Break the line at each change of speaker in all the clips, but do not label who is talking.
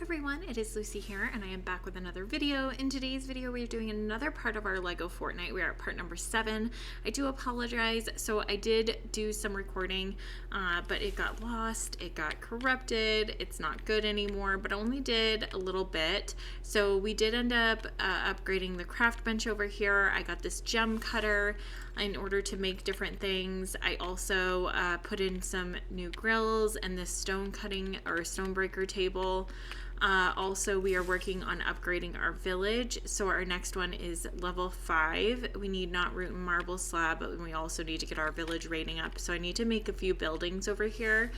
everyone, it is Lucy here, and I am back with another video. In today's video, we're doing another part of our Lego Fortnite. We are at part number 7. I do apologize. So I did do some recording, but it got lost, it got corrupted, it's not good anymore, but I only did a little bit. So we did end up upgrading the craft bench over here. I got this gem cutter in order to make different things. I also put in some new grills and this stone cutting or stone breaker table. Also, we are working on upgrading our village. So our next one is level 5. We need not root and marble slab, but we also need to get our village rating up. So I need to make a few buildings over here.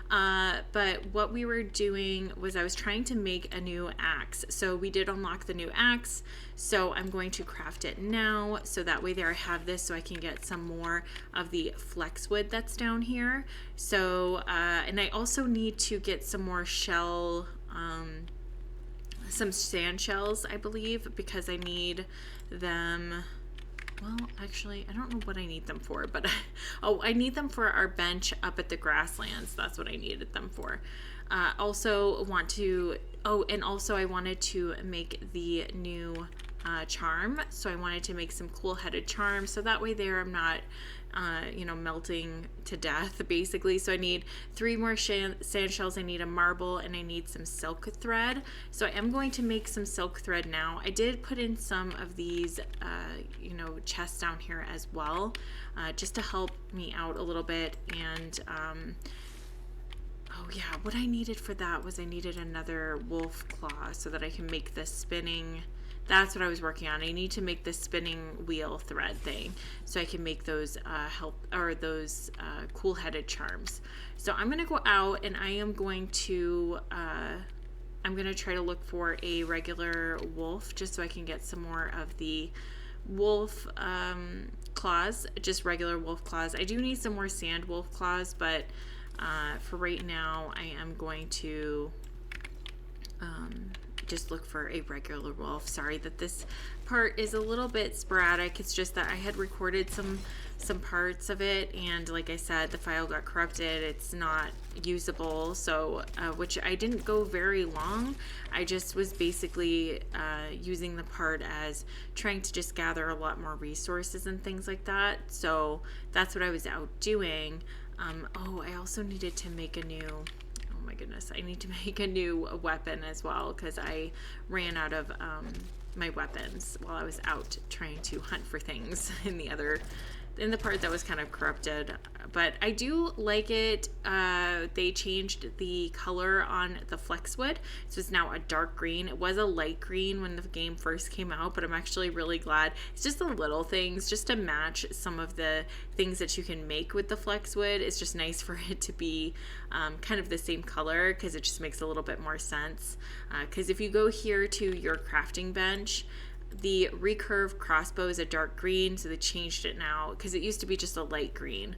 But what we were doing was I was trying to make a new axe. So we did unlock the new axe. So I'm going to craft it now. So that way there I have this so I can get some more of the flex wood that's down here. So, and I also need to get some more shell, some sand shells, I believe, because I need them. Well, actually, I don't know what I need them for, but oh, I need them for our bench up at the grasslands. That's what I needed them for. Also want to, oh, and also I wanted to make the new charm. So I wanted to make some cool headed charms. So that way there I'm not, melting to death basically. So I need 3 more sand shells. I need a marble and I need some silk thread. So I am going to make some silk thread now. I did put in some of these, chests down here as well, just to help me out a little bit. And, oh yeah, what I needed for that was I needed another wolf claw so that I can make the spinning. That's what I was working on. I need to make the spinning wheel thread thing so I can make those cool-headed charms. So I'm going to go out and I am going to try to look for a regular wolf just so I can get some more of the wolf claws, just regular wolf claws. I do need some more sand wolf claws, but for right now I am going to just look for a regular wolf. Sorry that this part is a little bit sporadic. It's just that I had recorded some parts of it, and like I said, the file got corrupted. It's not usable, so which I didn't go very long. I just was basically using the part as trying to just gather a lot more resources and things like that. So that's what I was out doing. I also needed to make a new, oh my goodness, I need to make a new weapon as well because I ran out of my weapons while I was out trying to hunt for things in the part that was kind of corrupted. But I do like it. They changed the color on the flexwood, so it's now a dark green. It was a light green when the game first came out, but I'm actually really glad. It's just the little things just to match some of the things that you can make with the flexwood. It's just nice for it to be kind of the same color because it just makes a little bit more sense. Because if you go here to your crafting bench, the recurve crossbow is a dark green, so they changed it now because it used to be just a light green.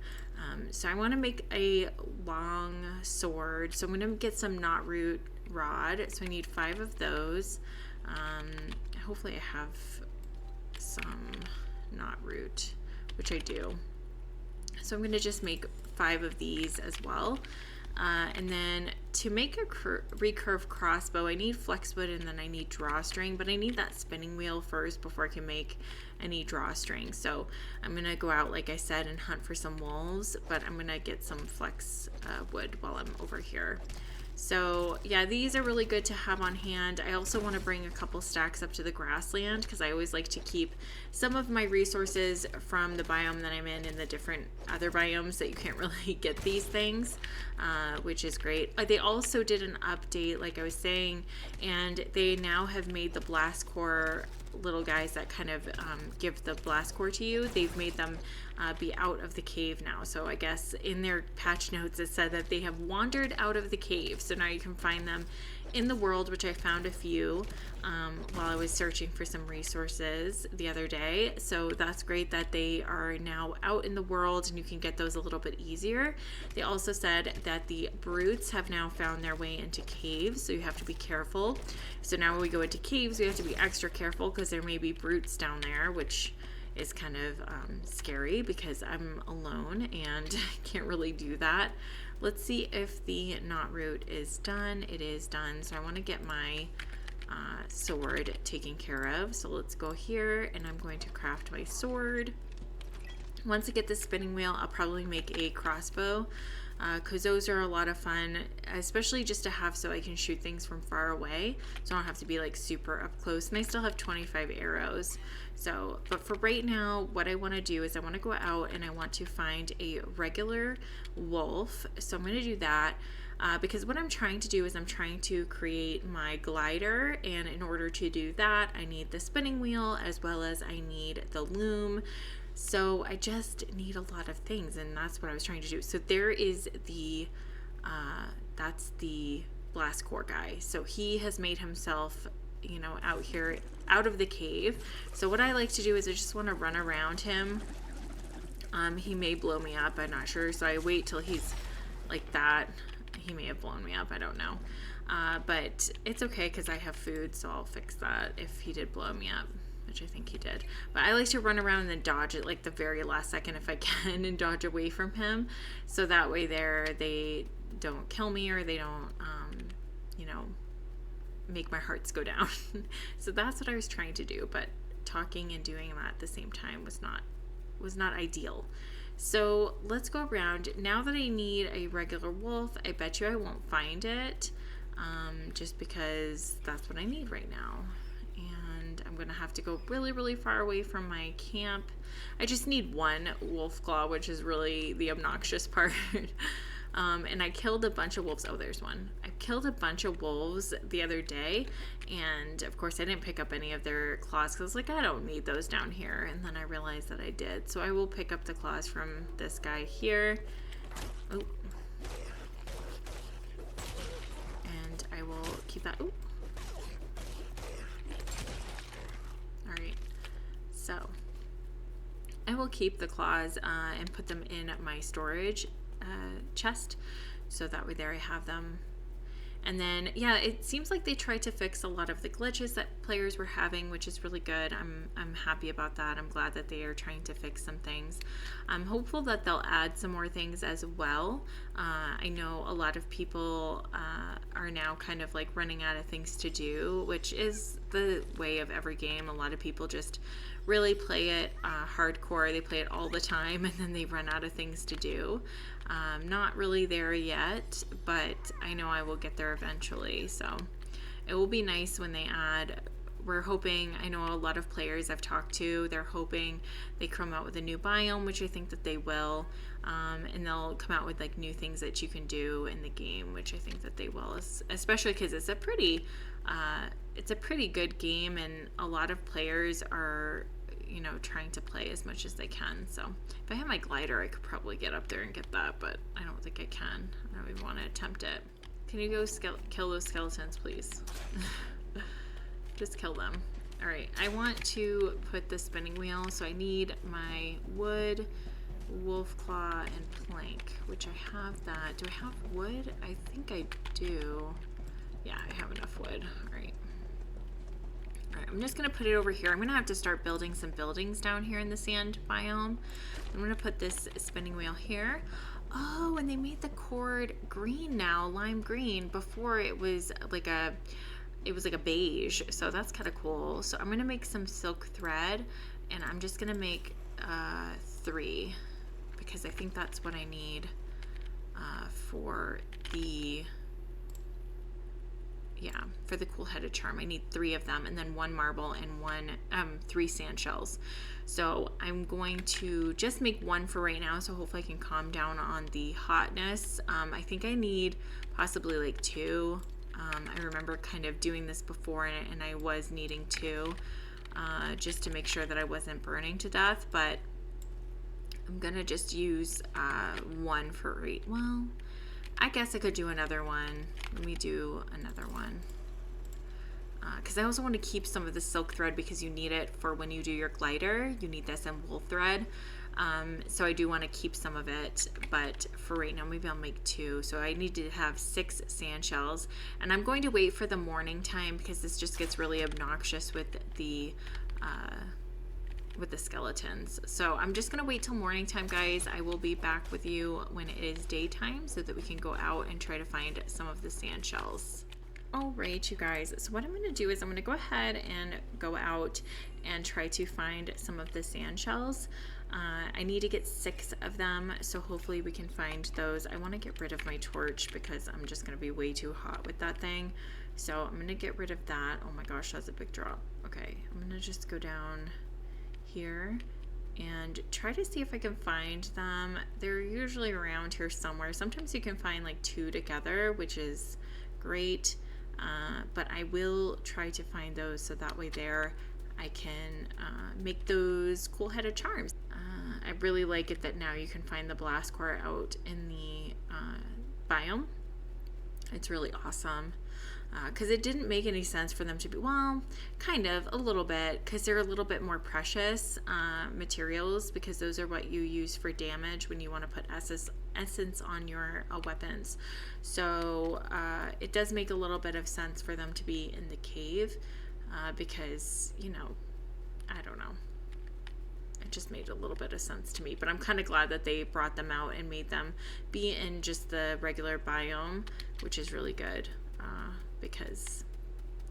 So I want to make a long sword, so I'm going to get some knot root rod. So I need 5 of those. Hopefully I have some knot root, which I do. So I'm going to just make 5 of these as well. And then to make a recurve crossbow, I need flexwood and then I need drawstring, but I need that spinning wheel first before I can make any drawstring. So I'm going to go out, like I said, and hunt for some wolves, but I'm going to get some flex wood while I'm over here. So yeah, these are really good to have on hand. I also want to bring a couple stacks up to the grassland because I always like to keep some of my resources from the biome that I'm in the different other biomes that you can't really get these things, which is great. They also did an update, like I was saying, and they now have made the blast core little guys that kind of give the blast core to you. They've made them be out of the cave now. So I guess in their patch notes it said that they have wandered out of the cave. So now you can find them in the world, which I found a few while I was searching for some resources the other day. So that's great that they are now out in the world and you can get those a little bit easier. They also said that the brutes have now found their way into caves, so you have to be careful. So now when we go into caves, we have to be extra careful because there may be brutes down there, which is kind of scary because I'm alone and can't really do that. Let's see if the knot root is done. It is done. So I want to get my sword taken care of. So let's go here and I'm going to craft my sword. Once I get the spinning wheel, I'll probably make a crossbow because those are a lot of fun, especially just to have so I can shoot things from far away, so I don't have to be like super up close. And I still have 25 arrows. So, but for right now, what I want to do is I want to go out and I want to find a regular wolf. So I'm going to do that. Because what I'm trying to do is I'm trying to create my glider, and in order to do that I need the spinning wheel as well as I need the loom. So I just need a lot of things, and that's what I was trying to do. So there is the that's the blast core guy. So he has made himself, you know, out here out of the cave. So what I like to do is I just want to run around him. He may blow me up, I'm not sure, so I wait till he's like that. He may have blown me up, I don't know. But it's okay because I have food, so I'll fix that if he did blow me up, which I think he did. But I like to run around and then dodge it like the very last second if I can and dodge away from him. So that way they don't kill me or they don't, you know, make my hearts go down. So that's what I was trying to do, but talking and doing that at the same time was not ideal. So let's go around. Now that I need a regular wolf, I bet you I won't find it, just because that's what I need right now. And I'm gonna have to go really, really far away from my camp. I just need one wolf claw, which is really the obnoxious part. And I killed a bunch of wolves. Oh, there's one. I killed a bunch of wolves the other day, and of course I didn't pick up any of their claws because I was like, I don't need those down here. And then I realized that I did. So I will pick up the claws from this guy here. Oh. And I will keep that. Oh. All right. So I will keep the claws and put them in my storage chest, so that way there I have them. And then yeah, it seems like they tried to fix a lot of the glitches that players were having, which is really good. I'm happy about that. I'm glad that they are trying to fix some things. I'm hopeful that they'll add some more things as well. I know a lot of people are now kind of like running out of things to do, which is the way of every game. A lot of people just really play it hardcore. They play it all the time and then they run out of things to do. Not really there yet, but I know I will get there eventually. So it will be nice when they add. We're hoping, I know a lot of players I've talked to, they're hoping they come out with a new biome, which I think that they will, and they'll come out with like new things that you can do in the game, which I think that they will, especially because it's a pretty good game, and a lot of players are, you know, trying to play as much as they can. So if I had my glider, I could probably get up there and get that, but I don't think I can. I don't even want to attempt it. Can you go kill those skeletons, please? Just kill them. All right, I want to put the spinning wheel, so I need my wood, wolf claw, and plank, which I have that. Do I have wood? I think I do. Yeah, I have enough wood. All right. All right, I'm just gonna put it over here. I'm gonna have to start building some buildings down here in the sand biome. I'm gonna put this spinning wheel here. Oh, and they made the cord green now, lime green. Before it was like a beige, so that's kind of cool. So I'm gonna make some silk thread, and I'm just gonna make 3 because I think that's what I need for the cool-headed charm. I need 3 of them, and then 1 marble and 3 sand shells. So I'm going to just make 1 for right now, so hopefully I can calm down on the hotness. I think I need possibly like 2. I remember kind of doing this before, and I was needing 2 just to make sure that I wasn't burning to death, but I'm gonna just use 1 for right. Well, I guess I could do another one. Let me do another one. Because I also want to keep some of the silk thread because you need it for when you do your glider. You need this and wool thread. So I do want to keep some of it, but for right now, maybe I'll make 2. So I need to have 6 sand shells, and I'm going to wait for the morning time because this just gets really obnoxious with the with the skeletons. So I'm just gonna wait till morning time, guys. I will be back with you when it is daytime so that we can go out and try to find some of the sand shells. All right, you guys, so what I'm going to do is I'm going to go ahead and go out and try to find some of the sand shells. I need to get 6 of them, so hopefully we can find those. I want to get rid of my torch because I'm just going to be way too hot with that thing. So I'm going to get rid of that. Oh my gosh, that's a big drop. Okay, I'm going to just go down here and try to see if I can find them. They're usually around here somewhere. Sometimes you can find like 2 together, which is great. But I will try to find those so that way there I can make those cool headed charms. I really like it that now you can find the blast core out in the biome. It's really awesome because it didn't make any sense for them to be, well, kind of a little bit, because they're a little bit more precious materials, because those are what you use for damage when you want to put essence on your weapons. So it does make a little bit of sense for them to be in the cave because, you know, I don't know. It just made a little bit of sense to me, but I'm kind of glad that they brought them out and made them be in just the regular biome, which is really good because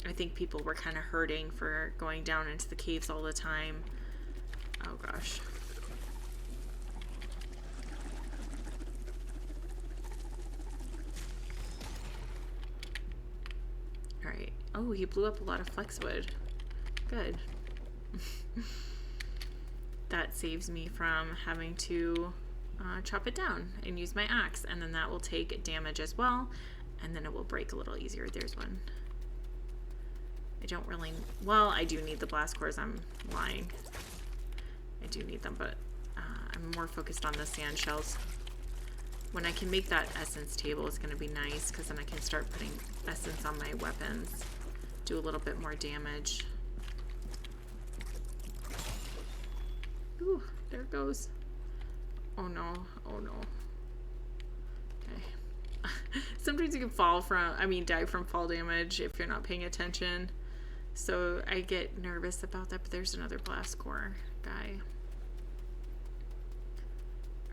I think people were kind of hurting for going down into the caves all the time. Oh gosh. All right. Oh, he blew up a lot of flexwood. Good. That saves me from having to chop it down and use my axe, and then that will take damage as well, and then it will break a little easier. There's one. I don't really, well, I do need the blast cores. I'm lying. I do need them, but I'm more focused on the sand shells. When I can make that essence table, it's going to be nice because then I can start putting essence on my weapons, do a little bit more damage. Ooh, there it goes. Oh no, oh no. Okay. Sometimes you can die from fall damage if you're not paying attention. So I get nervous about that, but there's another blast core guy.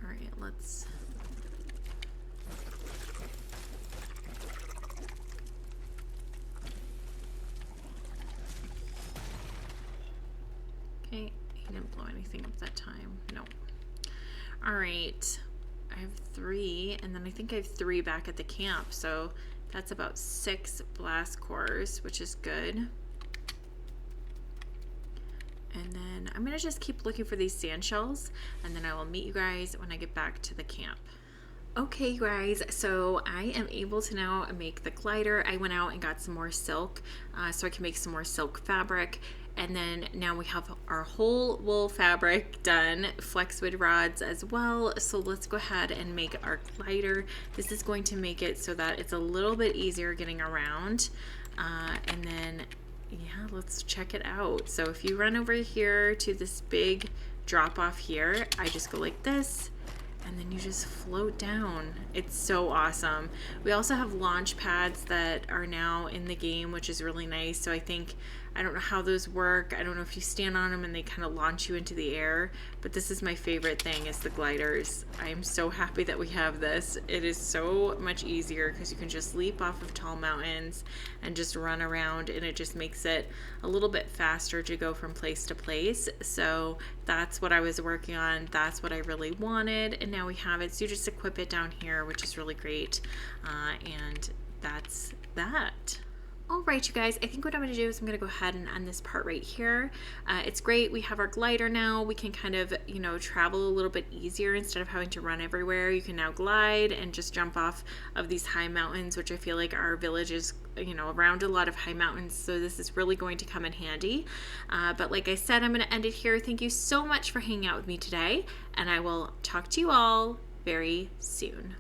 All right, let's... Okay, he didn't blow anything up that time. No. All right, I have 3, and then I think I have 3 back at the camp, so that's about 6 blast cores, which is good. And then I'm gonna just keep looking for these sand shells, and then I will meet you guys when I get back to the camp. Okay, you guys, so I am able to now make the glider. I went out and got some more silk so I can make some more silk fabric. And then now we have our whole wool fabric done, flexwood rods as well. So let's go ahead and make our glider. This is going to make it so that it's a little bit easier getting around. And then, yeah, let's check it out. So if you run over here to this big drop off here, I just go like this, and then you just float down. It's so awesome. We also have launch pads that are now in the game, which is really nice. So I don't know how those work. I don't know if you stand on them and they kind of launch you into the air, but this is my favorite thing, is the gliders. I am so happy that we have this. It is so much easier because you can just leap off of tall mountains and just run around, and it just makes it a little bit faster to go from place to place. So that's what I was working on. That's what I really wanted, and now we have it. So you just equip it down here, which is really great. And that's that. All right, you guys, I think what I'm going to do is I'm going to go ahead and end this part right here. It's great. We have our glider now. We can kind of, you know, travel a little bit easier instead of having to run everywhere. You can now glide and just jump off of these high mountains, which I feel like our village is, you know, around a lot of high mountains. So this is really going to come in handy. But like I said, I'm going to end it here. Thank you so much for hanging out with me today, and I will talk to you all very soon.